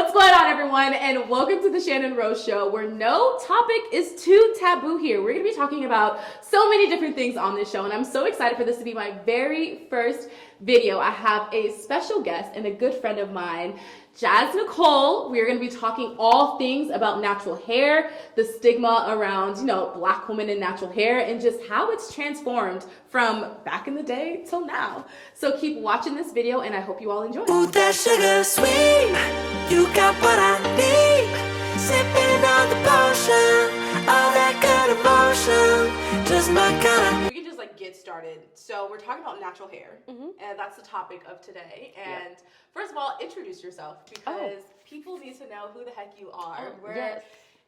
What's going on, everyone, and welcome to the Shannon Rose Show, where no topic is too taboo here. We're going to be talking about so many different things on this show, and I'm so excited for this to be my very first video. I have a special guest and a good friend of mine, Jas Nicole. We're going to be talking all things about natural hair, the stigma around, Black women in natural hair, and just how it's transformed from back in the day till now. So keep watching this video, and I hope you all enjoy. Ooh, that sugar sweet, you got what I need. Sipping on the potion, all that good emotion, just my kind of. We can just get started. So we're talking about natural hair, and that's the topic of today. And first of all, introduce yourself, because people need to know who the heck you are.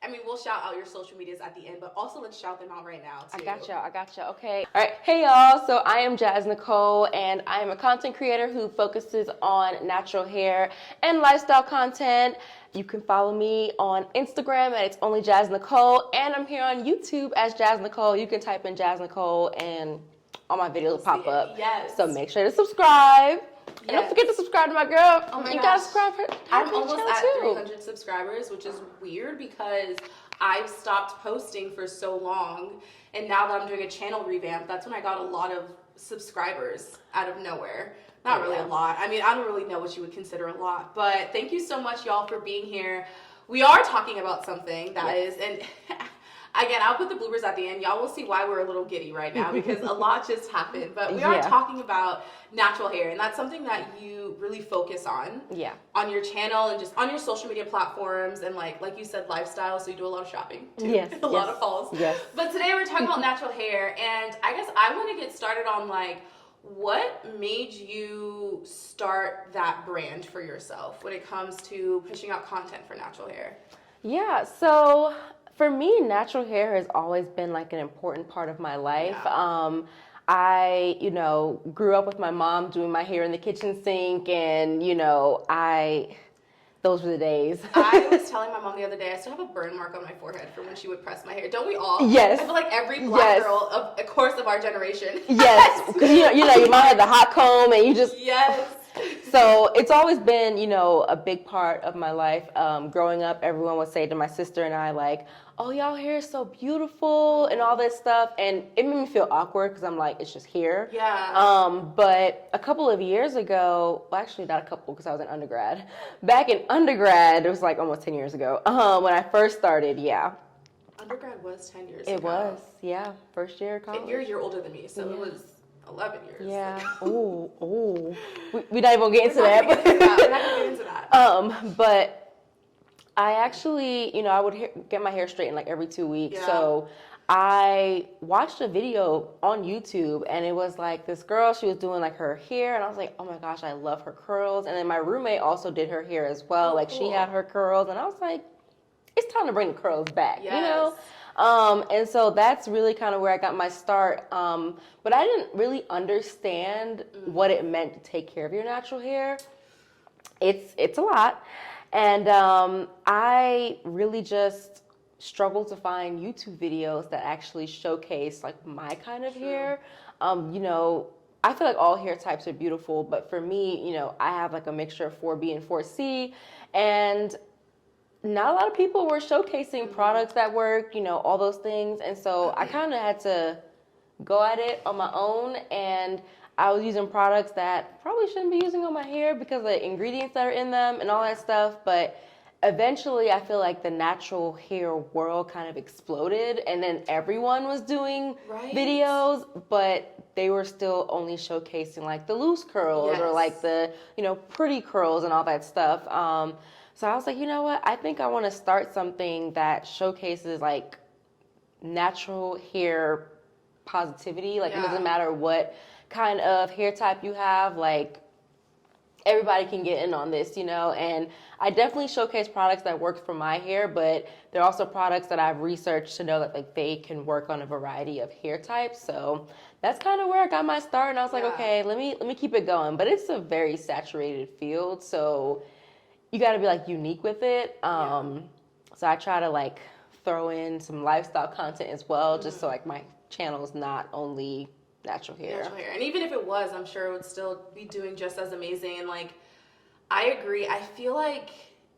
I mean, we'll shout out your social medias at the end, but also let's shout them out right now, too. I got y'all. Okay. All right. Hey, y'all. So I am Jas Nicole, and I am a content creator who focuses on natural hair and lifestyle content. You can follow me on Instagram at It's Only Jas Nicole, and I'm here on YouTube as Jas Nicole. You can type in Jas Nicole, and all my videos will pop up. Yes. So make sure to subscribe. And don't forget to subscribe to my girl. Oh my you gosh. gotta subscribe to her. I'm almost at too. 300 subscribers, which is weird because I've stopped posting for so long. And now that I'm doing a channel revamp, that's when I got a lot of subscribers out of nowhere. Not really a lot. I mean, I don't really know what you would consider a lot. But thank you so much, y'all, for being here. We are talking about something that is, and again, I'll put the bloopers at the end. Y'all will see why we're a little giddy right now, because a lot just happened. But we are talking about natural hair, and that's something that you really focus on. On your channel and just on your social media platforms, and like you said, lifestyle. So you do a lot of shopping too. A lot of hauls. But today we're talking about natural hair, and I guess I want to get started on what made you start that brand for yourself when it comes to pushing out content for natural hair? Yeah, so for me, natural hair has always been an important part of my life. I, grew up with my mom doing my hair in the kitchen sink, and, those were the days. I was telling my mom the other day, I still have a burn mark on my forehead from when she would press my hair. Don't we all? Yes. I feel like every Black girl, of course, of our generation. Yes, because, your mom had the hot comb, and you just... Yes. So it's always been, a big part of my life. Growing up, everyone would say to my sister and I, oh, y'all hair is so beautiful and all this stuff. And it made me feel awkward because I'm like, it's just hair. But a couple of years ago, well, actually not a couple because I was in undergrad. Back in undergrad, it was almost 10 years ago, when I first started, Undergrad was 10 years ago. It was, first year of college. And you're a year older than me, so it was 11 years. We're not even gonna get into that. We're not gonna get into that. But I actually, I would get my hair straightened every 2 weeks. So I watched a video on YouTube, and it was this girl, she was doing her hair, and I was like, oh my gosh, I love her curls. And then my roommate also did her hair as well. She had her curls, and I was like, it's time to bring the curls back, And so that's really kind of where I got my start. But I didn't really understand what it meant to take care of your natural hair. It's a lot. And I really just struggled to find YouTube videos that actually showcase my kind of hair. I feel like all hair types are beautiful, but for me, I have a mixture of 4B and 4C, and not a lot of people were showcasing products that work, all those things. And so I kind of had to go at it on my own, and I was using products that probably shouldn't be using on my hair because of the ingredients that are in them and all that stuff. But eventually I feel like the natural hair world kind of exploded, and then everyone was doing videos, but they were still only showcasing the loose curls or the, pretty curls and all that stuff. So I was like, you know what? I think I want to start something that showcases natural hair positivity. It doesn't matter what kind of hair type you have. Everybody can get in on this, And I definitely showcase products that work for my hair, but there are also products that I've researched to know that they can work on a variety of hair types. So that's kind of where I got my start. And I was like, okay, let me keep it going. But it's a very saturated field, so you got to be unique with it. So I try to throw in some lifestyle content as well, just so my channel is not only natural hair. And even if it was, I'm sure it would still be doing just as amazing. And I agree. I feel like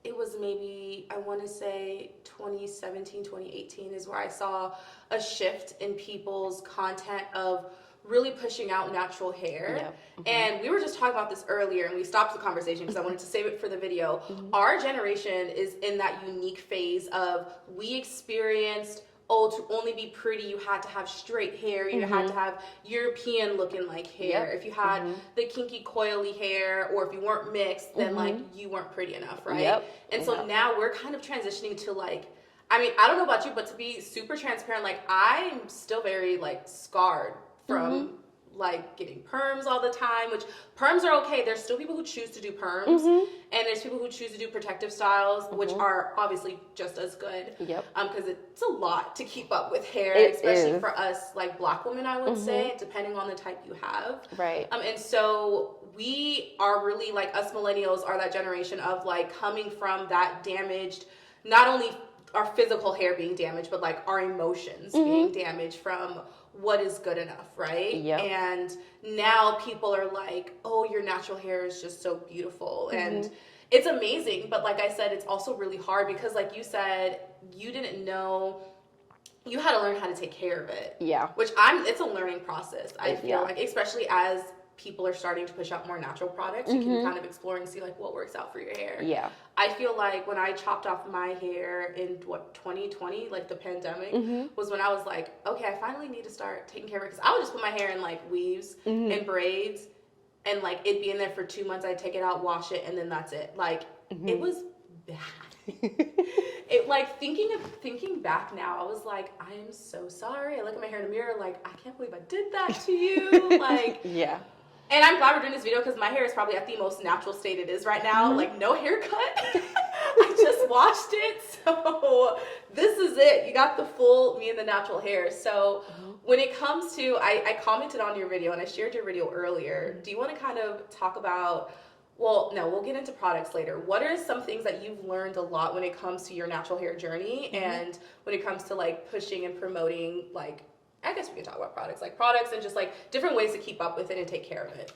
it was maybe, I want to say 2017, 2018 is where I saw a shift in people's content of really pushing out natural hair. Yep. And we were just talking about this earlier and we stopped the conversation because I wanted to save it for the video. Our generation is in that unique phase of we experienced, to only be pretty, you had to have straight hair, you had to have European looking like hair. If you had the kinky coily hair, or if you weren't mixed, then like you weren't pretty enough, right? And so now we're kind of transitioning to like, I mean, I don't know about you, but to be super transparent, like I'm still very like scarred from like getting perms all the time, which perms are okay. There's still people who choose to do perms, and there's people who choose to do protective styles, which are obviously just as good. Because it's a lot to keep up with hair, especially for us like Black women, I would say, depending on the type you have. Right. And so we are really like, us millennials are that generation of like coming from that damaged, not only our physical hair being damaged, but like our emotions being damaged from what is good enough, right? And now people are like, oh, your natural hair is just so beautiful. And it's amazing. But like I said, it's also really hard because like you said, you didn't know, you had to learn how to take care of it. Which it's a learning process. I feel like, especially as people are starting to push out more natural products, you can kind of explore and see like what works out for your hair. I feel like when I chopped off my hair in 2020, like the pandemic, was when I was like, okay, I finally need to start taking care of it, because I would just put my hair in like weaves and braids, and like it'd be in there for 2 months. I'd take it out, wash it, and then that's it. Like it was bad. It like thinking back now, I was like, I am so sorry. I look at my hair in the mirror like, I can't believe I did that to you. Like And I'm glad we're doing this video because my hair is probably at the most natural state it is right now. Like no haircut. I just washed it. So this is it. You got the full me and the natural hair. So when it comes to, I commented on your video and I shared your video earlier. Do you want to kind of talk about, well, no, we'll get into products later. What are some things that you've learned a lot when it comes to your natural hair journey and when it comes to like pushing and promoting, like, I guess we can talk about products and just like different ways to keep up with it and take care of it.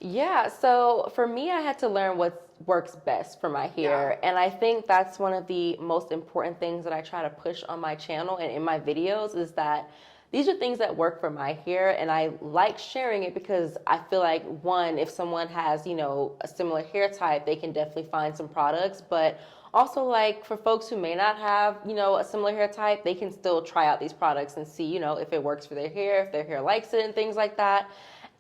Yeah, so for me, I had to learn what works best for my hair. And I think that's one of the most important things that I try to push on my channel and in my videos, is that these are things that work for my hair. And I like sharing it because I feel like, one, if someone has, you know, a similar hair type, they can definitely find some products. But also, like, for folks who may not have, you know, a similar hair type, they can still try out these products and see, you know, if it works for their hair, if their hair likes it and things like that.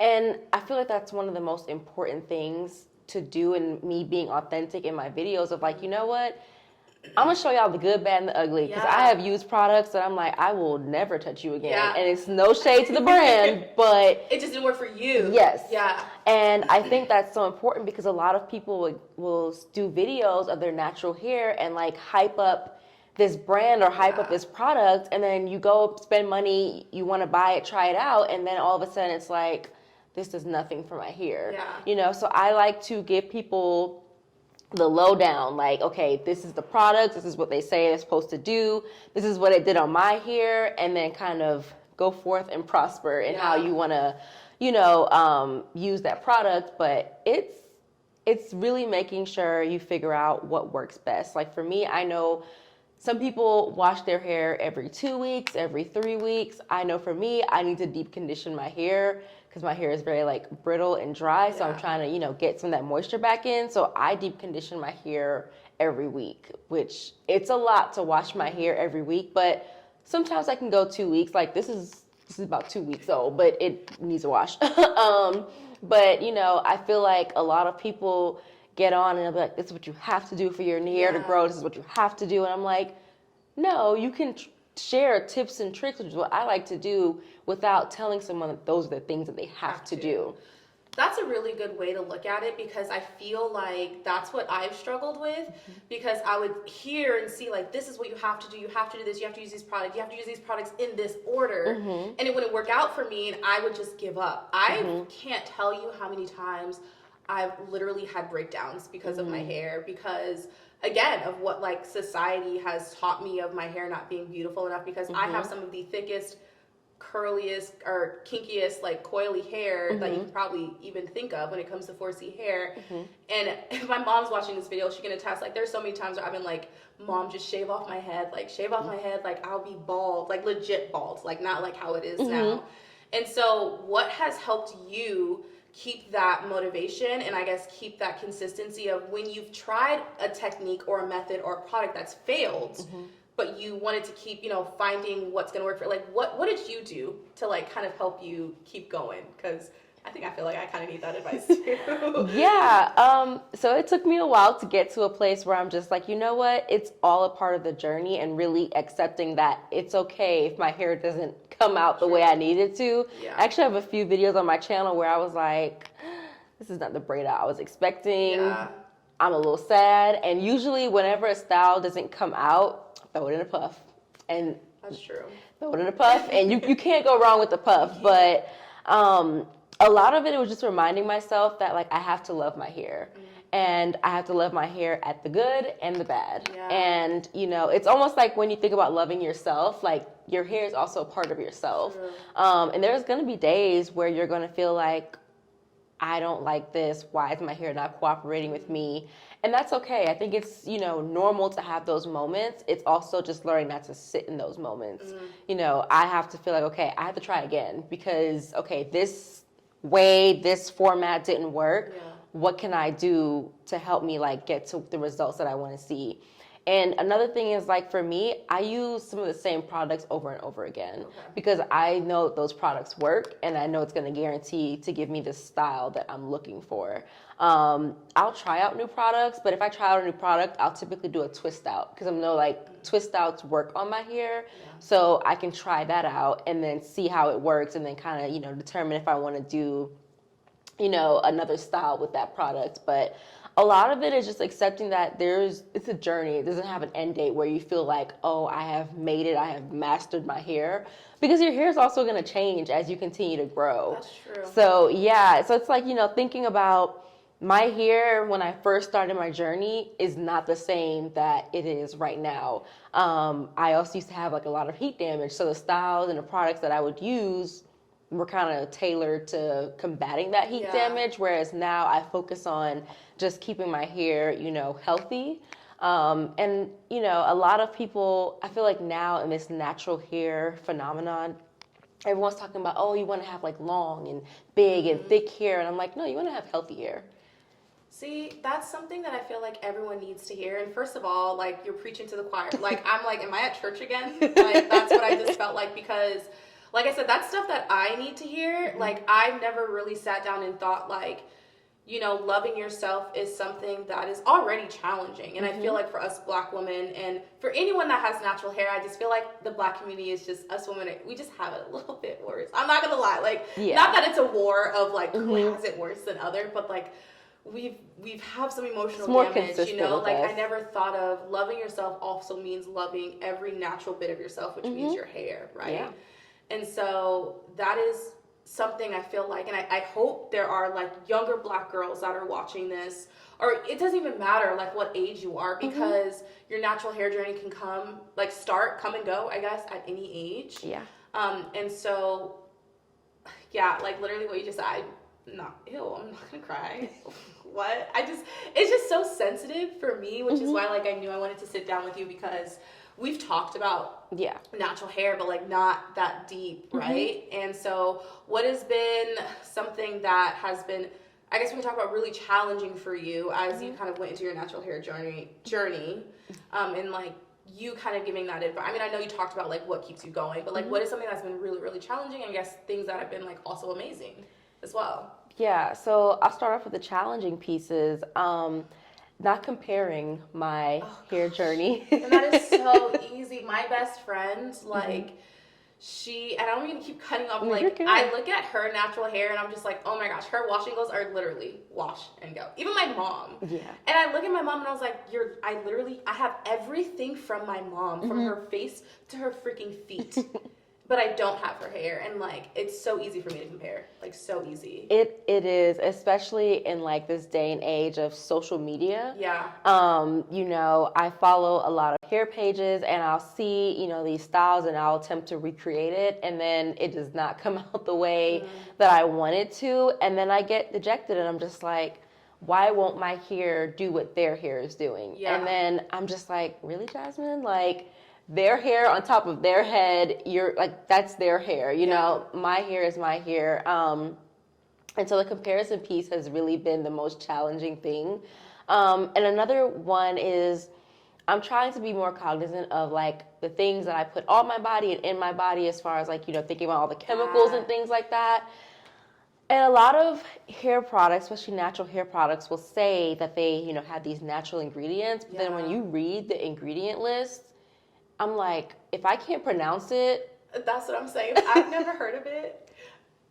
And I feel like that's one of the most important things to do in me being authentic in my videos of like, you know what? I'm going to show y'all the good, bad, and the ugly, because I have used products that I'm like, I will never touch you again. And it's no shade to the brand, but it just didn't work for you. Yes. And I think that's so important because a lot of people will do videos of their natural hair and like hype up this brand or hype up this product, and then you go spend money, you want to buy it, try it out, and then all of a sudden it's like, this does nothing for my hair. You know, so I like to give people the lowdown, like, okay, this is the product, this is what they say it's supposed to do, this is what it did on my hair, and then kind of go forth and prosper in how you want to, you know, use that product. But it's really making sure you figure out what works best. Like for me, I know some people wash their hair every 2 weeks, every 3 weeks. I know for me, I need to deep condition my hair because my hair is very like brittle and dry. So I'm trying to, you know, get some of that moisture back in. So I deep condition my hair every week, which it's a lot to wash my hair every week. But sometimes I can go 2 weeks. Like this is about 2 weeks old, but it needs a wash. But, you know, I feel like a lot of people get on and they'll be like, this is what you have to do for your hair to grow. This is what you have to do. And I'm like, no, you can share tips and tricks, which is what I like to do, without telling someone that those are the things that they have to do. That's a really good way to look at it, because I feel like that's what I've struggled with, because I would hear and see like, this is what you have to do. You have to do this. You have to use these products. You have to use these products in this order. And it wouldn't work out for me, and I would just give up. I can't tell you how many times I've literally had breakdowns because of my hair, because again, of what like society has taught me of my hair not being beautiful enough, because I have some of the thickest curliest or kinkiest, like coily hair that you could probably even think of when it comes to 4C hair. And if my mom's watching this video, she can attest, like there's so many times where I've been like, Mom, just shave off my head, like shave off my head, like I'll be bald, like legit bald, like not like how it is now. And so what has helped you keep that motivation and I guess keep that consistency of when you've tried a technique or a method or a product that's failed, but you wanted to keep, you know, finding what's going to work for, like, what did you do to, like, kind of help you keep going? Because I feel like I kind of need that advice, too. Yeah. So it took me a while to get to a place where I'm just like, you know what? It's all a part of the journey and really accepting that it's okay if my hair doesn't come out the way I need it to. Yeah. I actually have a few videos on my channel where I was like, this is not the braid I was expecting. Yeah. I'm a little sad. And usually whenever a style doesn't come out, throw it in a puff. And That's true. throw it in a puff. And you can't go wrong with the puff. But a lot of it was just reminding myself that, like, I have to love my hair. And I have to love my hair at the good and the bad. Yeah. And, you know, it's almost like when you think about loving yourself, like, your hair is also a part of yourself. True. And there's going to be days where you're going to feel like, I don't like this. Why is my hair not cooperating with me? And that's okay. I think it's, you know, normal to have those moments. It's also just learning not to sit in those moments. You know, I have to feel like, okay, I have to try again because, okay, this way, this format didn't work. Yeah. What can I do to help me, like, get to the results that I want to see? And another thing is, like, for me, I use some of the same products over and over again because I know those products work and I know it's going to guarantee to give me the style that I'm looking for. I'll try out new products, but if I try out a new product, I'll typically do a twist out because I know, like, twist outs work on my hair. So I can try that out and then see how it works and then kind of, you know, determine if I want to do, you know, another style with that product. But a lot of it is just accepting that it's a journey. It doesn't have an end date where you feel like, oh, I have made it, I have mastered my hair. Because your hair is also going to change as you continue to grow. That's true. So, yeah. So it's like, you know, thinking about my hair when I first started my journey is not the same that it is right now. I also used to have, like, a lot of heat damage. So the styles and the products that I would use were kind of tailored to combating that heat damage, whereas now I focus on just keeping my hair, you know, healthy. And, you know, a lot of people, I feel like now in this natural hair phenomenon, everyone's talking about, oh, you want to have, like, long and big and thick hair. And I'm like, no, you want to have healthy hair. See, that's something that I feel like everyone needs to hear. And first of all, like, you're preaching to the choir. Like, I'm like, am I at church again? Like, that's what I just felt like because, like I said, that's stuff that I need to hear. Like, I've never really sat down and thought, like, you know, loving yourself is something that is already challenging. And I feel like for us Black women and for anyone that has natural hair, I just feel like the Black community is just, us women, we just have it a little bit worse. I'm not going to lie. Like, not that it's a war of, like, who has it worse than other, but, like, we've have some emotional damage, you know, like I never thought of loving yourself also means loving every natural bit of yourself, which means your hair, right? Yeah. And so that is something I feel like, and I hope there are, like, younger Black girls that are watching this, or it doesn't even matter, like, what age you are, because your natural hair journey can come and go, I guess, at any age. Yeah. And so, yeah, like, literally what you just said, I'm not gonna cry. What? It's just so sensitive for me, which is why, like, I knew I wanted to sit down with you because we've talked about natural hair, but, like, not that deep, right? And so what has been something that has been, I guess we can talk about, really challenging for you as you kind of went into your natural hair journey, and, like, you kind of giving that advice. I mean, I know you talked about, like, what keeps you going, but, like, what is something that's been really, really challenging, and I guess things that have been, like, also amazing as well? Yeah, so I'll start off with the challenging pieces. Not comparing my hair journey. And that is so easy. My best friend, like, and I don't even keep cutting off, like, I look at her natural hair and I'm just like, oh my gosh, her washing goes are literally wash and go. Even my mom. Yeah. And I look at my mom and I was like, I have everything from my mom, from her face to her freaking feet. but I don't have her hair, and like it's so easy for me to compare, like so easy. It is, especially in like this day and age of social media. Yeah. You know, I follow a lot of hair pages, and I'll see, you know, these styles, and I'll attempt to recreate it, and then it does not come out the way that I want it to, and then I get dejected, and I'm just like, why won't my hair do what their hair is doing? Yeah. And then I'm just like, really, Jasmine? Like, their hair on top of their head, you're like, that's their hair, you know? My hair is my hair. And so the comparison piece has really been the most challenging thing. And another one is I'm trying to be more cognizant of like the things that I put on my body and in my body, as far as like, you know, thinking about all the chemicals and things like that. And a lot of hair products, especially natural hair products, will say that they, you know, have these natural ingredients. But then when you read the ingredient list, I'm like, if I can't pronounce it. That's what I'm saying. I've never heard of it.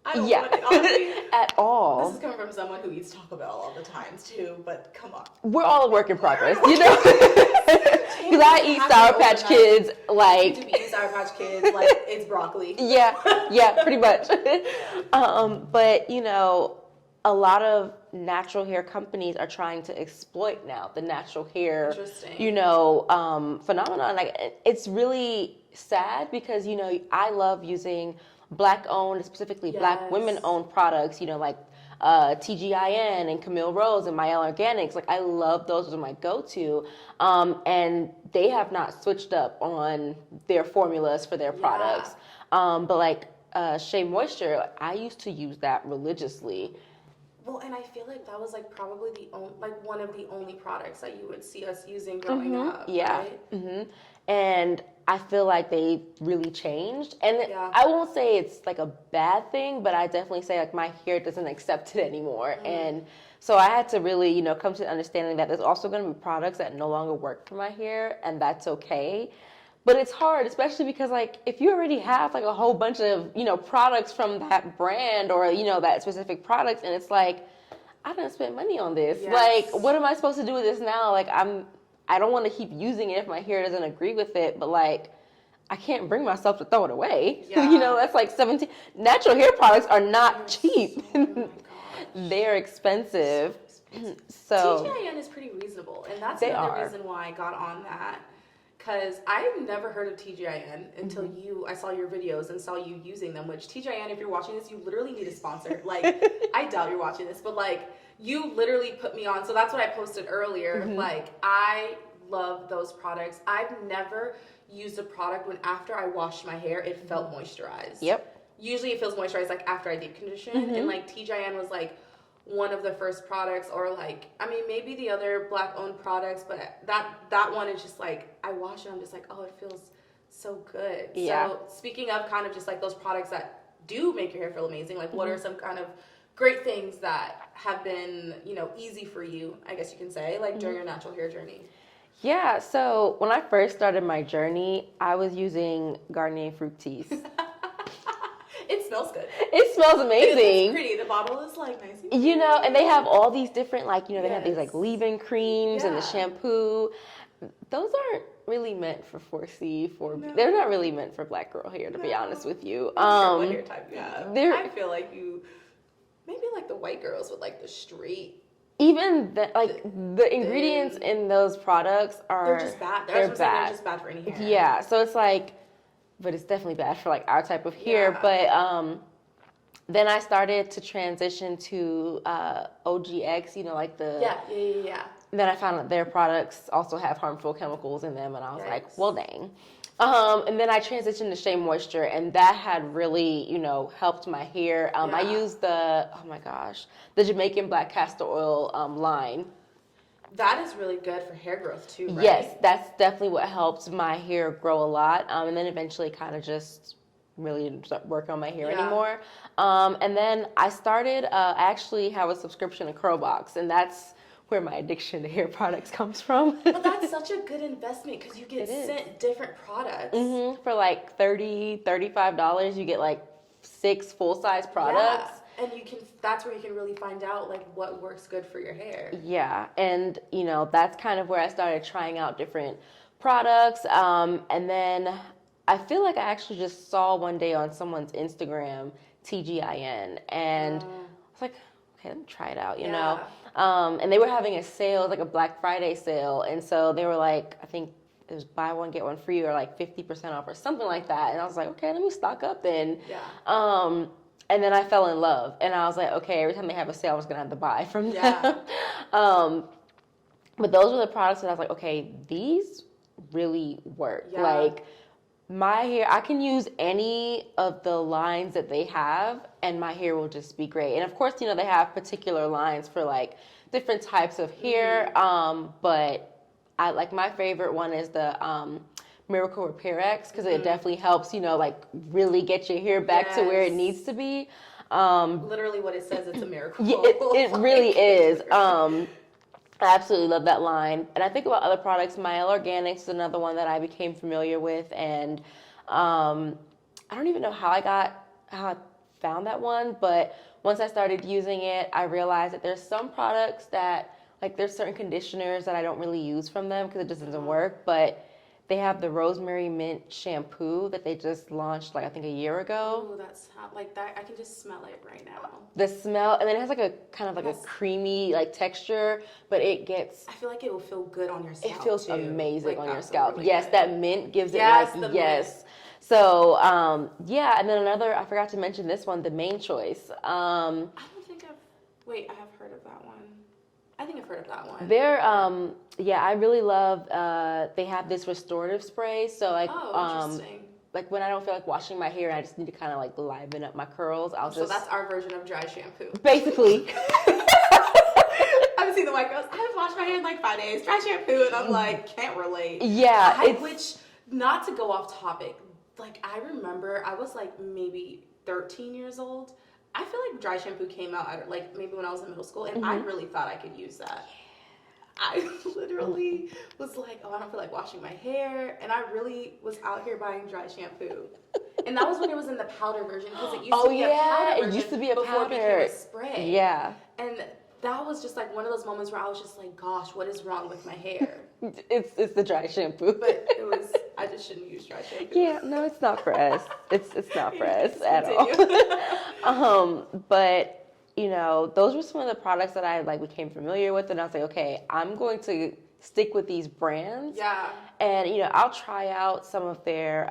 I don't want it, honestly. At all. This is coming from someone who eats Taco Bell all the time too, but come on. We're all a work in progress, you know? Because I eat Sour Patch Kids like... You eat Sour Patch Kids like it's broccoli. Yeah, pretty much. But, you know, a lot of natural hair companies are trying to exploit now the natural hair, you know, phenomenon. Like, it's really sad because, you know, I love using Black-owned, specifically Black women-owned products, you know, like TGIN and Camille Rose and Mielle Organics. Like, I love those as my go-to. And they have not switched up on their formulas for their products. But like Shea Moisture, I used to use that religiously. Well, and I feel like that was like probably the only, like one of the only products that you would see us using growing up. Right? And I feel like they really changed. And I won't say it's like a bad thing, but I definitely say like my hair doesn't accept it anymore. And so I had to really, you know, come to the understanding that there's also going to be products that no longer work for my hair, and that's okay. But it's hard, especially because like if you already have like a whole bunch of, you know, products from that brand or, you know, that specific product, and it's like, I didn't spend money on this. Like, what am I supposed to do with this now? Like, I don't want to keep using it if my hair doesn't agree with it, but like, I can't bring myself to throw it away. You know, that's like 17. Natural hair products are not cheap. They're expensive. So TGIN is pretty reasonable, and that's another reason why I got on that. Because I've never heard of TGIN until I saw your videos and saw you using them, which TGIN, if you're watching this, you literally need a sponsor. Like, I doubt you're watching this, but like, you literally put me on. So that's what I posted earlier. Like, I love those products. I've never used a product when after I washed my hair, it felt moisturized. Usually it feels moisturized like after I deep condition. And like TGIN was like one of the first products, or like, I mean, maybe the other Black owned products, but that one is just like, I wash it, I'm just like, oh, it feels so good. So speaking of kind of just like those products that do make your hair feel amazing, like what are some kind of great things that have been, you know, easy for you, I guess you can say, like during your natural hair journey? Yeah, so when I first started my journey, I was using Garnier Fructis. It smells good. It smells amazing. It's pretty. The bottle is like nice. You know, and they have all these different, like, you know, they have these like leave-in creams and the shampoo. Those aren't really meant for 4C, 4B. They're not really meant for Black girl hair, to be honest with you. What hair type you have? I feel like you, maybe like the white girls with like the straight. Even like the ingredients in those products are, they're just bad. They're bad. They're just bad for any hair. Yeah, so it's like, but it's definitely bad for like our type of hair. But then I started to transition to OGX, you know, like the Then I found that their products also have harmful chemicals in them, and I was like, well, dang. And then I transitioned to Shea Moisture, and that had really, you know, helped my hair. I used the Jamaican Black Castor Oil line. That is really good for hair growth too, right? Yes, that's definitely what helped my hair grow a lot. And then eventually kind of just really didn't start working on my hair anymore. And then I started, I actually have a subscription to Curlbox, and that's where my addiction to hair products comes from. But that's such a good investment because you get sent different products. For like $30, $35, you get like 6 full-size products. Yeah. And that's where you can really find out like what works good for your hair. Yeah, and you know, that's kind of where I started trying out different products. And then I feel like I actually just saw one day on someone's Instagram, TGIN, and I was like, okay, let me try it out, you know? And they were having a sale, like a Black Friday sale, and so they were like, I think it was buy one, get one free, or like 50% off or something like that. And I was like, okay, let me stock up then. And then I fell in love, and I was like, okay, every time they have a sale, I was gonna have to buy from them. But those were the products that I was like, okay, these really work. Like, my hair, I can use any of the lines that they have, and my hair will just be great. And of course, you know, they have particular lines for like different types of hair. But I like, my favorite one is the Miracle Repair X, because it definitely helps, you know, like really get your hair back to where it needs to be. Literally what it says, it's a miracle. Yeah, it really is. I absolutely love that line. And I think about other products. Mielle Organics is another one that I became familiar with. And I don't even know how I found that one. But once I started using it, I realized that there's some products that, like, there's certain conditioners that I don't really use from them because it just doesn't work. But they have the Rosemary Mint shampoo that they just launched, like, I think a year ago. Oh, that's hot. Like that. I can just smell it right now. The smell, and then it has like a kind of like a creamy like texture, but it gets. I feel like it will feel good on your scalp. It feels too. amazing like, on your scalp. Really yes, good. that mint gives Yes, it like the yes. mint. So yeah, and then another. I forgot to mention this one, the Main Choice. I don't think I've. Wait, I have heard of that one. I think I've heard of that one. They're yeah, I really love. They have this restorative spray. So like interesting. Like when I don't feel like washing my hair and I just need to kind of like liven up my curls, I'll just. So that's our version of dry shampoo. Basically. I've seen the white girls. I haven't washed my hair in like 5 days. Dry shampoo, and I'm like, can't relate. Yeah, which, not to go off topic, like I remember I was like maybe 13 years old. I feel like dry shampoo came out at, like maybe when I was in middle school, and I really thought I could use that. I literally was like, oh, I don't feel like washing my hair, and I really was out here buying dry shampoo. And that was when it was in the powder version, because it used to be a powder version. It used to be a before powder. it became a spray. Yeah. And that was just like one of those moments where I was just like, gosh, what is wrong with my hair? It's the dry shampoo. But it was, I just shouldn't use dry shampoo. Yeah, no, it's not for us. It's not for us at all. But you know, those were some of the products that I like became familiar with, and I was like, okay, I'm going to stick with these brands. Yeah. And you know, I'll try out some of their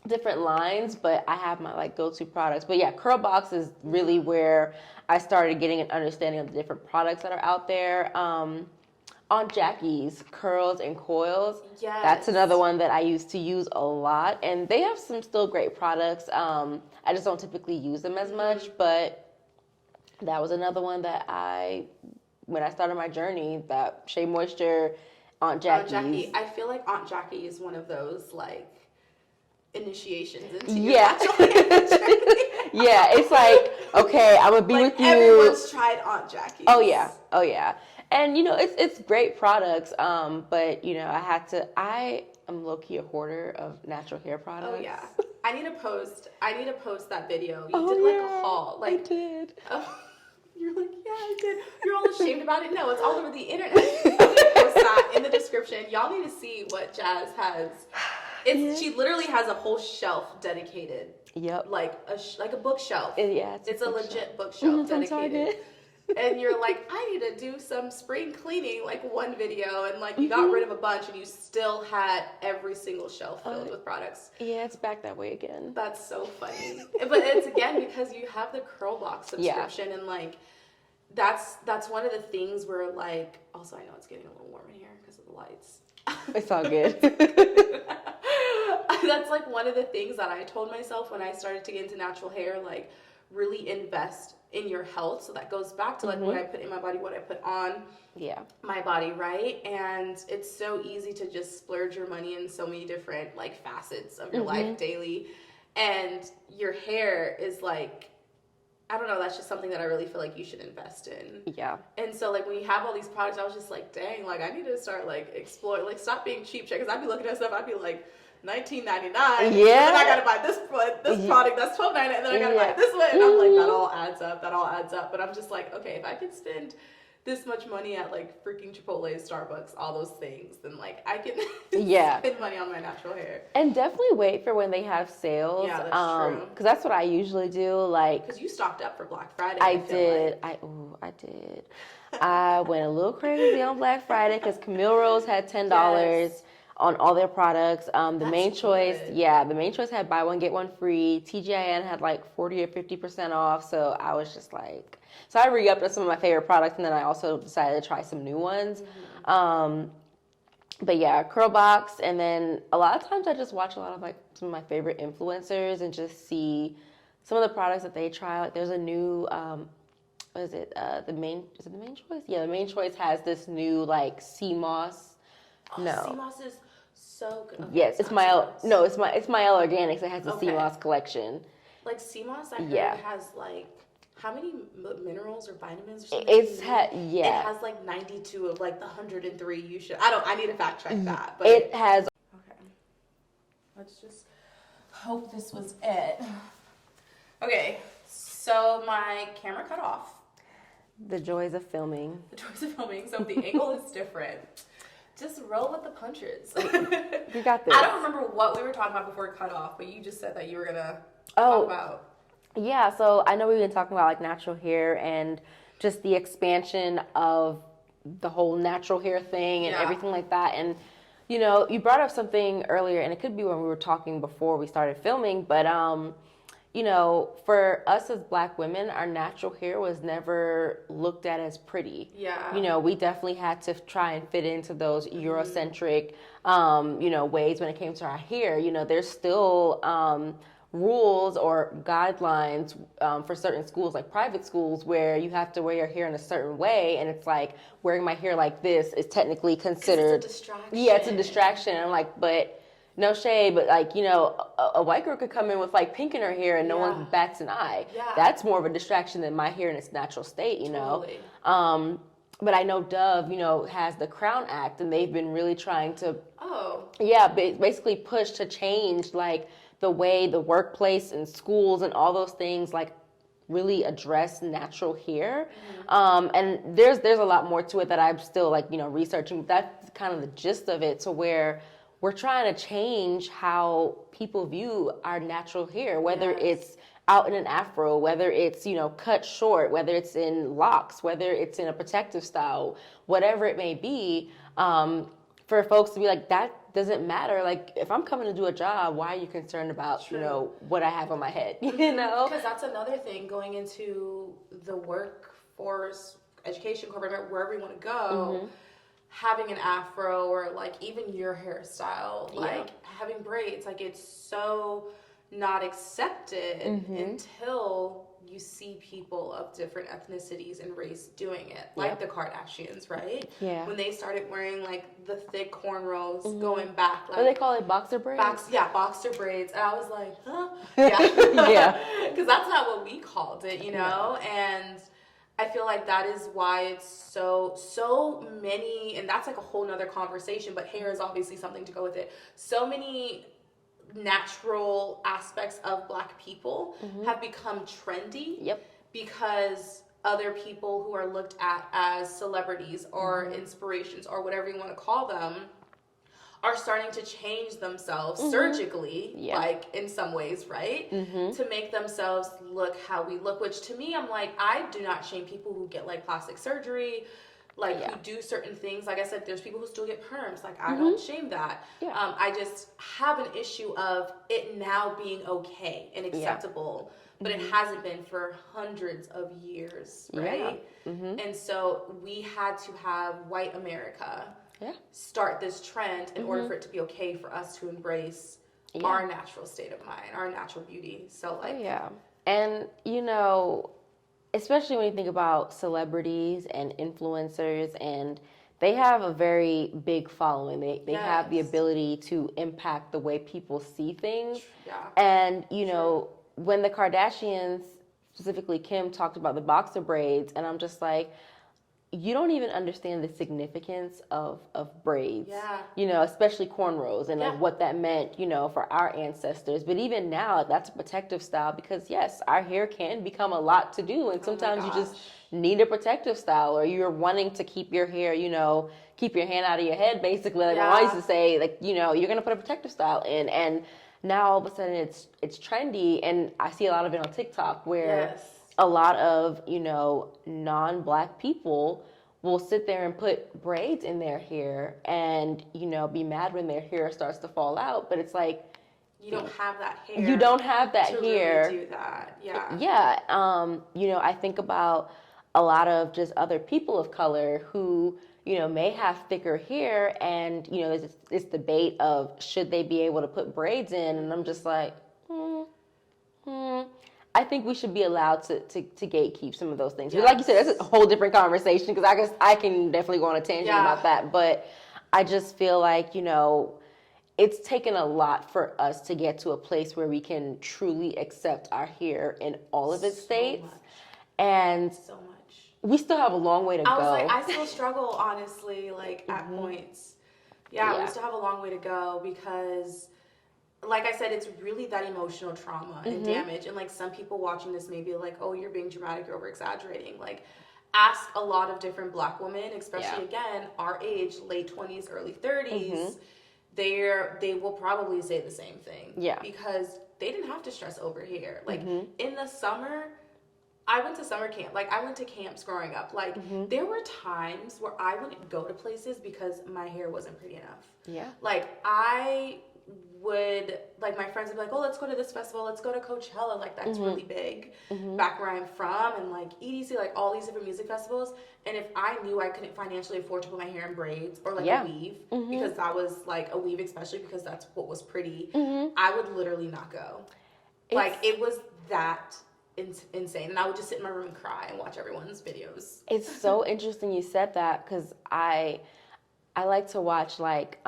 different lines, but I have my like go-to products. But yeah, Curlbox is really where I started getting an understanding of the different products that are out there. Aunt Jackie's Curls and Coils. Yes. That's another one that I used to use a lot, and they have some still great products. I just don't typically use them as much, but that was another one that when I started my journey, that Shea Moisture, Aunt Jackie's. Aunt Jackie. I feel like Aunt Jackie is one of those like initiations into your natural hair journey. Yeah, it's like, okay, I'm gonna be like with you. Everyone's tried Aunt Jackie's. Oh yeah. And you know, it's great products. But you know, I am low key a hoarder of natural hair products. Oh yeah. I need to post that video. You did like a haul. Like I did. You're like, yeah, I did. You're all ashamed about it. No, it's all over the internet. I'm gonna post that in the description. Y'all need to see what Jas has. She literally has a whole shelf dedicated. Yep. Like a bookshelf. It's a legit bookshelf dedicated. And you're like, I need to do some spring cleaning, like one video, and like you got rid of a bunch, and you still had every single shelf filled with products. Yeah, it's back that way again. That's so funny. But it's again because you have the Curlbox subscription, and like that's one of the things where like, also I know it's getting a little warm in here because of the lights. It's all good. That's like one of the things that I told myself when I started to get into natural hair, like really invest in your health. So that goes back to like what I put in my body, what I put on my body, right? And it's so easy to just splurge your money in so many different like facets of your life daily. And your hair is like, I don't know, that's just something that I really feel like you should invest in. Yeah. And so like when you have all these products, I was just like, dang, like I need to start like exploring, like stop being cheap, because I'd be looking at stuff, I'd be like, $19.99. Yeah. And then I gotta buy this product that's $12.99, and then I gotta buy this one, and I'm like, that all adds up. But I'm just like, okay, if I could spend this much money at like freaking Chipotle, Starbucks, all those things, then like I can spend money on my natural hair. And definitely wait for when they have sales. Yeah, that's true. Because that's what I usually do. Like, because you stocked up for Black Friday. I did. I did. I went a little crazy on Black Friday because Camille Rose had $10 on all their products. The Main Choice, the Main Choice had buy one get one free. TGIN had like 40 or 50% off. So I was just like, so I re-upped on some of my favorite products, and then I also decided to try some new ones. But yeah, Curlbox, and then a lot of times I just watch a lot of like some of my favorite influencers and just see some of the products that they try. Like there's a new, what is it? The Main Choice? Yeah, the Main Choice has this new like sea moss. Sea moss is so good. Okay, yes, it's Mael Organics. It has the sea moss collection. Like sea moss, I heard has like how many minerals or vitamins or something? It has like 92 of like the 103 you should. I need to fact check that. But it has. Okay. Let's just hope this was it. Okay, so my camera cut off. The joys of filming. So if the angle is different, just roll with the punches. You got this. I don't remember what we were talking about before it cut off, but you just said that you were gonna talk about. Yeah, so I know we've been talking about like natural hair and just the expansion of the whole natural hair thing and everything like that. And, you know, you brought up something earlier, and it could be when we were talking before we started filming, but, you know, for us as Black women, our natural hair was never looked at as pretty. Yeah. You know, we definitely had to try and fit into those Eurocentric, you know, ways when it came to our hair. You know, there's still rules or guidelines for certain schools, like private schools, where you have to wear your hair in a certain way, and it's like wearing my hair like this is technically considered. It's a distraction. Yeah, it's a distraction. And I'm like, but no shade, but like, you know, a white girl could come in with like pink in her hair and no one bats an eye. Yeah. That's more of a distraction than my hair in its natural state, you know. But I know Dove, you know, has the Crown Act, and they've been really trying to basically push to change like the way the workplace and schools and all those things like really address natural hair. And there's a lot more to it that I'm still like, you know, researching. But that's kind of the gist of it, to where we're trying to change how people view our natural hair, whether it's out in an afro, whether it's, you know, cut short, whether it's in locks, whether it's in a protective style, whatever it may be, for folks to be like, that doesn't matter. Like, if I'm coming to do a job, why are you concerned about, you know, what I have on my head, you know? Because that's another thing going into the workforce, education, corporate, wherever you want to go, having an afro or like even your hairstyle, like having braids, like it's so not accepted until you see people of different ethnicities and race doing it, like the Kardashians, right? Yeah. When they started wearing like the thick cornrows going back, like what do they call it, boxer braids? Boxer braids. And I was like, huh? Yeah. Because that's not what we called it, you know? And I feel like that is why it's so many, and that's like a whole nother conversation, but hair is obviously something to go with it. So many natural aspects of Black people have become trendy because other people who are looked at as celebrities or inspirations or whatever you want to call them are starting to change themselves surgically, like in some ways, right? To make themselves look how we look, which to me, I'm like, I do not shame people who get like plastic surgery, like who do certain things. Like I said, there's people who still get perms. Like I don't shame that. I just have an issue of it now being okay and acceptable, but it hasn't been for hundreds of years, right? And so we had to have white America start this trend in order for it to be okay for us to embrace our natural state of mind, our natural beauty. So like and you know, especially when you think about celebrities and influencers, and they have a very big following. They have the ability to impact the way people see things. And you know, when the Kardashians, specifically Kim, talked about the boxer braids, and I'm just like, you don't even understand the significance of braids. Yeah. You know, especially cornrows and like Yeah. what that meant, you know, for our ancestors. But even now, that's a protective style because yes, our hair can become a lot to do, and sometimes you just need a protective style, or you're wanting to keep your hair, you know, keep your hand out of your head, basically. Like I used to say, like, you know, you're gonna put a protective style in, and now all of a sudden it's trendy, and I see a lot of it on TikTok where a lot of, you know, non-Black people will sit there and put braids in their hair and, you know, be mad when their hair starts to fall out. But it's like, you don't have that hair. You don't have that to hair. Really do that. Yeah. Yeah. You know, I think about a lot of just other people of color who, you know, may have thicker hair, and, you know, there's this debate of should they be able to put braids in, and I'm just like, I think we should be allowed to gatekeep some of those things. But like you said, that's a whole different conversation, because I guess I can definitely go on a tangent about that. But I just feel like, you know, it's taken a lot for us to get to a place where we can truly accept our hair in all of its states. And so much. We still have a long way to go. I was like, I still struggle, honestly, like at points. Yeah, we still have a long way to go because, like I said, it's really that emotional trauma and damage. And like some people watching this may be like, oh, you're being dramatic, you're over exaggerating. Like, ask a lot of different Black women, especially again, our age, late 20s, early 30s. They will probably say the same thing. Yeah. Because they didn't have to stress over hair. Like in the summer, I went to summer camp. Like I went to camps growing up. Like there were times where I wouldn't go to places because my hair wasn't pretty enough. Yeah. Like I would, like my friends would be like, oh, let's go to this festival. Let's go to Coachella. Like that's really big back where I'm from, and like EDC, like all these different music festivals. And if I knew I couldn't financially afford to put my hair in braids or like a weave, because that was like a weave, especially because that's what was pretty, I would literally not go. Like it was that insane. And I would just sit in my room and cry and watch everyone's videos. It's so interesting you said that, because I like to watch like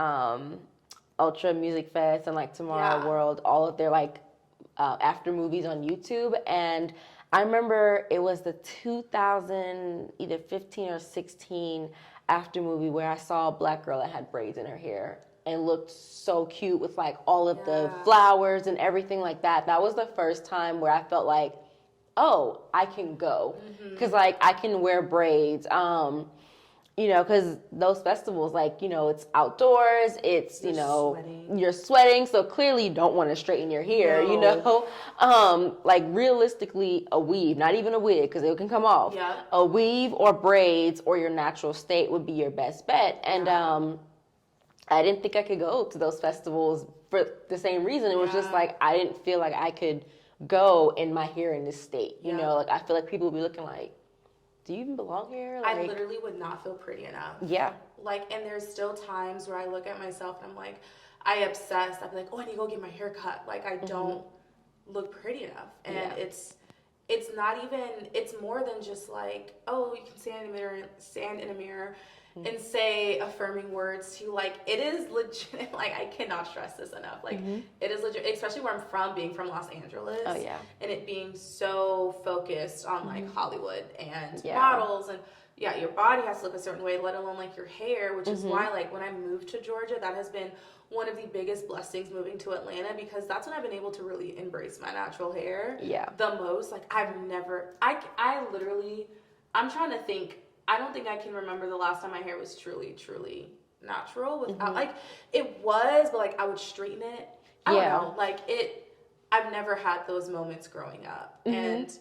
Ultra Music Fest and like Tomorrow World, all of their like after movies on YouTube. And I remember it was the 2000 either 15 or 16 after movie where I saw a Black girl that had braids in her hair and looked so cute with like all of the flowers and everything like that. That was the first time where I felt like, oh, I can go, because like I can wear braids. You know, because those festivals, like, you know, it's outdoors, it's, you know, you're sweating, so clearly you don't want to straighten your hair, you know. Like, realistically, a weave, not even a wig, because it can come off. Yeah. A weave or braids or your natural state would be your best bet. And I didn't think I could go to those festivals for the same reason. It was just like, I didn't feel like I could go in my hair in this state, you know. Like, I feel like people would be looking like, do you even belong here? Like, I literally would not feel pretty enough. Yeah. Like, and there's still times where I look at myself and I'm like, I obsess. I'd be like, oh, I need to go get my hair cut. Like, I don't look pretty enough. And it's not even, it's more than just like, oh, you can stand in a mirror and say affirming words to, like, it is legit. Like, I cannot stress this enough. Like, it is legit, especially where I'm from, being from Los Angeles. Oh, yeah. And it being so focused on, like, Hollywood and models. And, yeah, your body has to look a certain way, let alone, like, your hair, which is why, like, when I moved to Georgia, that has been one of the biggest blessings moving to Atlanta, because that's when I've been able to really embrace my natural hair the most. Like, I've never, I literally, I'm trying to think, I don't think I can remember the last time my hair was truly, truly natural without, like, it was, but, like, I would straighten it. I don't know. Like, I've never had those moments growing up. And,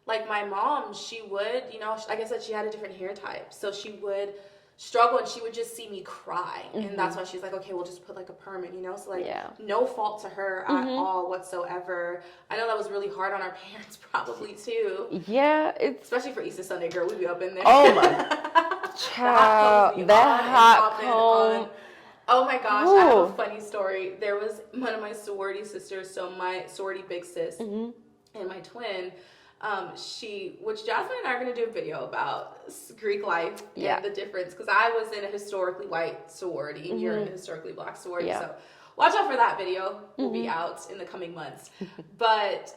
like, my mom, she would, you know, like I said, she had a different hair type. So she would struggle and she would just see me cry. And that's why she's like, okay, we'll just put, like, a perm in, you know? So, like, no fault to her at all whatsoever. I know that was really hard on our parents probably, too. Yeah. Especially for Easter Sunday, girl. We'd be up in there. Oh, my child. That hot comb. Oh, my gosh. Ooh. I have a funny story. There was one of my sorority sisters, so my sorority big sis and my twin, which Jasmine and I are going to do a video about Greek life and the difference, because I was in a historically white sorority and you're in a historically Black sorority, so watch out for that video. Will be out in the coming months. But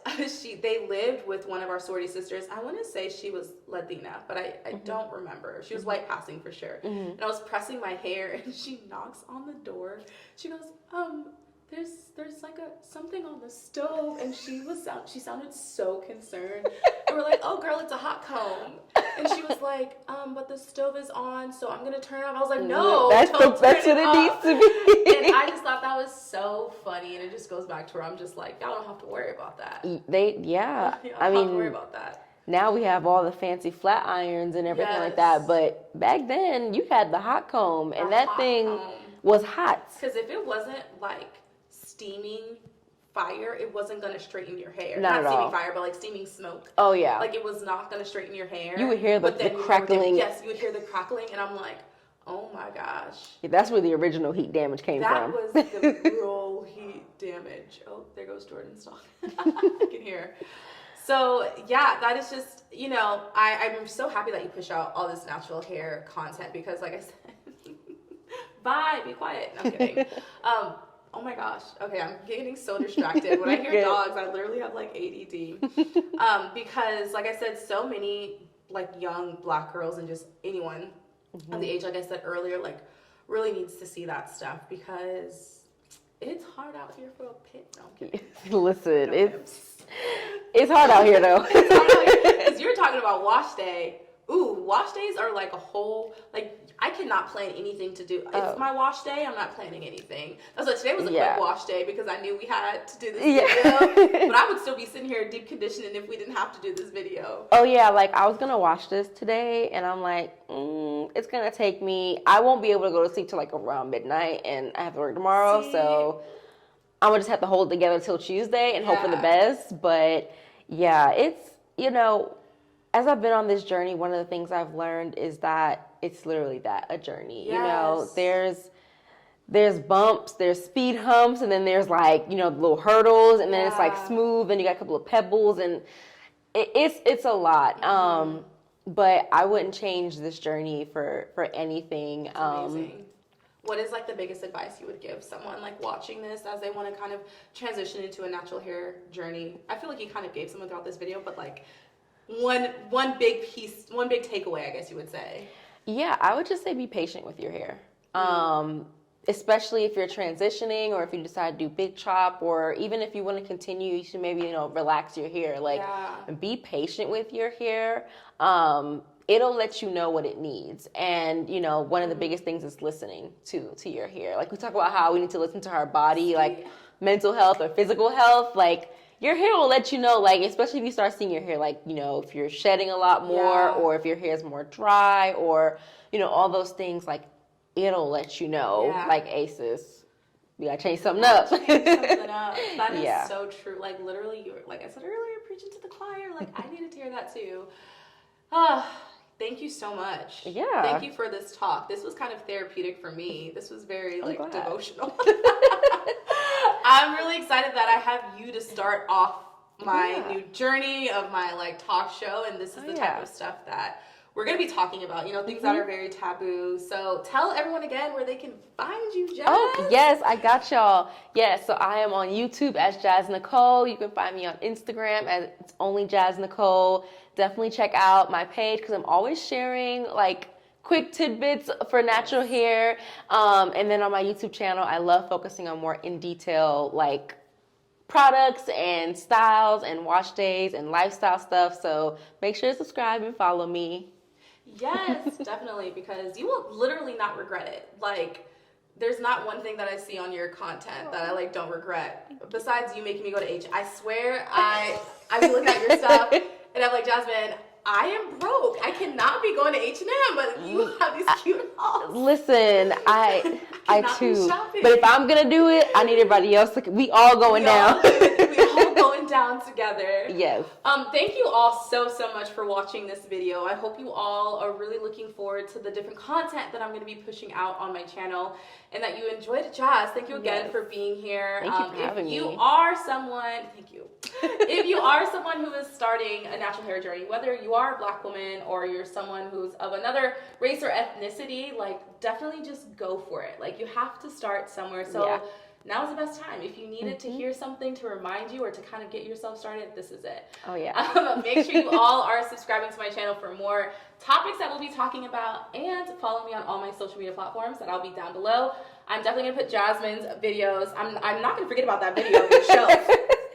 they lived with one of our sorority sisters. I want to say she was Latina, but I don't remember. She was white passing for sure. And I was pressing my hair, and she knocks on the door. She goes, there's like something on the stove, and she sounded so concerned. And we're like, oh girl, it's a hot comb. And she was like, but the stove is on, so I'm gonna turn it off. I was like, no, that's what it needs to be. And I just thought that was so funny, and it just goes back to where I'm just like, y'all don't have to worry about that. I don't have to worry about that. Now we have all the fancy flat irons and everything like that, but back then you had the hot comb, and that thing was hot. Because if it wasn't like steaming fire, it wasn't gonna straighten your hair. Not at all. Steaming fire, but like steaming smoke. Oh yeah. Like it was not gonna straighten your hair. You would hear the crackling. Yes, you would hear the crackling, and I'm like, oh my gosh. Yeah, that's where the original heat damage came from. That was the real heat damage. Oh, there goes Jordan's dog. I can hear. So yeah, that is just, I'm so happy that you push out all this natural hair content because, like I said, bye, be quiet. No, I'm kidding. Oh my gosh. Okay, I'm getting so distracted. When I hear dogs, I literally have like ADD. Because like I said, so many like young Black girls and just anyone of the age, like I said earlier, like really needs to see that stuff because it's hard out here for a pit. No, I'm kidding. Listen, it's hard out here though. It's hard out here. Because you're talking about wash day. Ooh, wash days are like a whole, like, I cannot plan anything to do. It's my wash day, I'm not planning anything. That's why today was a quick wash day because I knew we had to do this video. But I would still be sitting here deep conditioning if we didn't have to do this video. Oh yeah, like I was gonna watch this today and I'm like, it's gonna take me, I won't be able to go to sleep till like around midnight and I have to work tomorrow. So I'm gonna just have to hold it together till Tuesday and hope for the best. But yeah, it's, as I've been on this journey, one of the things I've learned is that it's literally a journey. Yes. There's bumps, there's speed humps, and then there's like, the little hurdles, and then it's like smooth, and you got a couple of pebbles, and it's a lot. But I wouldn't change this journey for anything. It's amazing. What is like the biggest advice you would give someone like watching this as they want to kind of transition into a natural hair journey? I feel like you kind of gave someone throughout this video, but like one big takeaway, I guess you would say. Yeah, I would just say be patient with your hair. Especially if you're transitioning or if you decide to do big chop, or even if you want to continue, you should maybe, relax your hair. Like, be patient with your hair. It'll let you know what it needs. And, one of the biggest things is listening to your hair. Like, we talk about how we need to listen to our body, like mental health or physical health. Like, your hair will let you know, like, especially if you start seeing your hair, like, if you're shedding a lot more or if your hair is more dry or, all those things, like, it'll let you know, like, ACEs, we gotta change something up. That is so true. Like, literally, you were, like I said earlier, preaching to the choir. Like, I needed to hear that too. Thank you so much. Yeah. Thank you for this talk. This was kind of therapeutic for me. This was very, devotional. I'm really excited that I have you to start off my new journey of my, talk show, and this is the type of stuff that we're going to be talking about, things that are very taboo. So tell everyone again where they can find you, Jas. Oh, yes, I got y'all. Yes, so I am on YouTube as Jas Nicole. You can find me on Instagram as it's only Jas Nicole. Definitely check out my page because I'm always sharing, quick tidbits for natural hair. And then on my YouTube channel, I love focusing on more in detail, products and styles and wash days and lifestyle stuff. So make sure to subscribe and follow me. Yes, definitely, because you will literally not regret it. There's not one thing that I see on your content that I don't regret. Besides you making me go to H. I swear I be looking at your stuff and I'm like, Jasmine, I am broke. I cannot be going to H&M, but you have these cute hauls. Listen, I too. But if I'm gonna do it, I need everybody else. We all going down. We all going down together. Yes. Thank you all so much for watching this video. I hope you all are really looking forward to the different content that I'm going to be pushing out on my channel, and that you enjoyed it. Jas, thank you again for being here. Thank you for having me. If you are someone who is starting a natural hair journey, whether you are a Black woman or you're someone who's of another race or ethnicity, definitely just go for it. You have to start somewhere. So now's the best time. If you needed to hear something to remind you or to kind of get yourself started, this is it. Oh, yeah. Make sure you all are subscribing to my channel for more topics that we'll be talking about, and follow me on all my social media platforms that I'll be down below. I'm definitely gonna put Jasmine's videos. I'm not gonna forget about that video on your shelf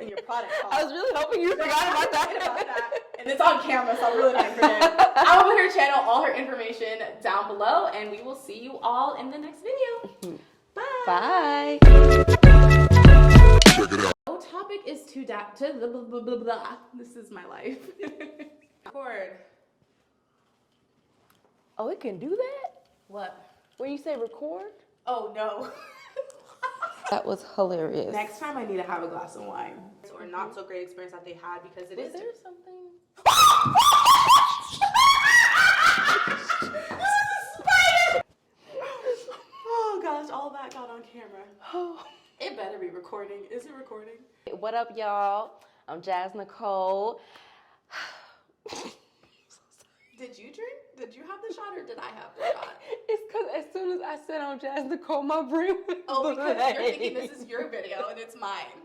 in your product haul. I was really hoping you forgot about that. And it's on camera, so I'm really not gonna forget. I will put her channel, all her information down below, and we will see you all in the next video. Bye. Check it out. No topic is too blah, blah, blah. This is my life. Record. Oh, it can do that? What? When you say record? Oh no. That was hilarious. Next time I need to have a glass of wine. Or not so great experience that they had, because it is. Is there something? Spider! Oh gosh, all that got on camera. It better be recording. Is it recording? What up, y'all? I'm Jas Nicole. Did you drink? Did you have the shot or did I have the shot? It's because as soon as I said I'm Jas Nicole, my brain was Oh, because blank. you're thinking this is your video and it's mine.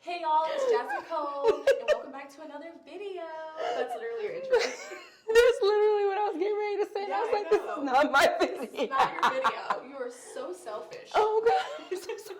Hey y'all, it's Jas Nicole, and welcome back to another video. That's literally your intro. That's literally what I was getting ready to say. And I was like, this is not my video. It's not your video. You are so selfish. Oh, God. I'm so sorry.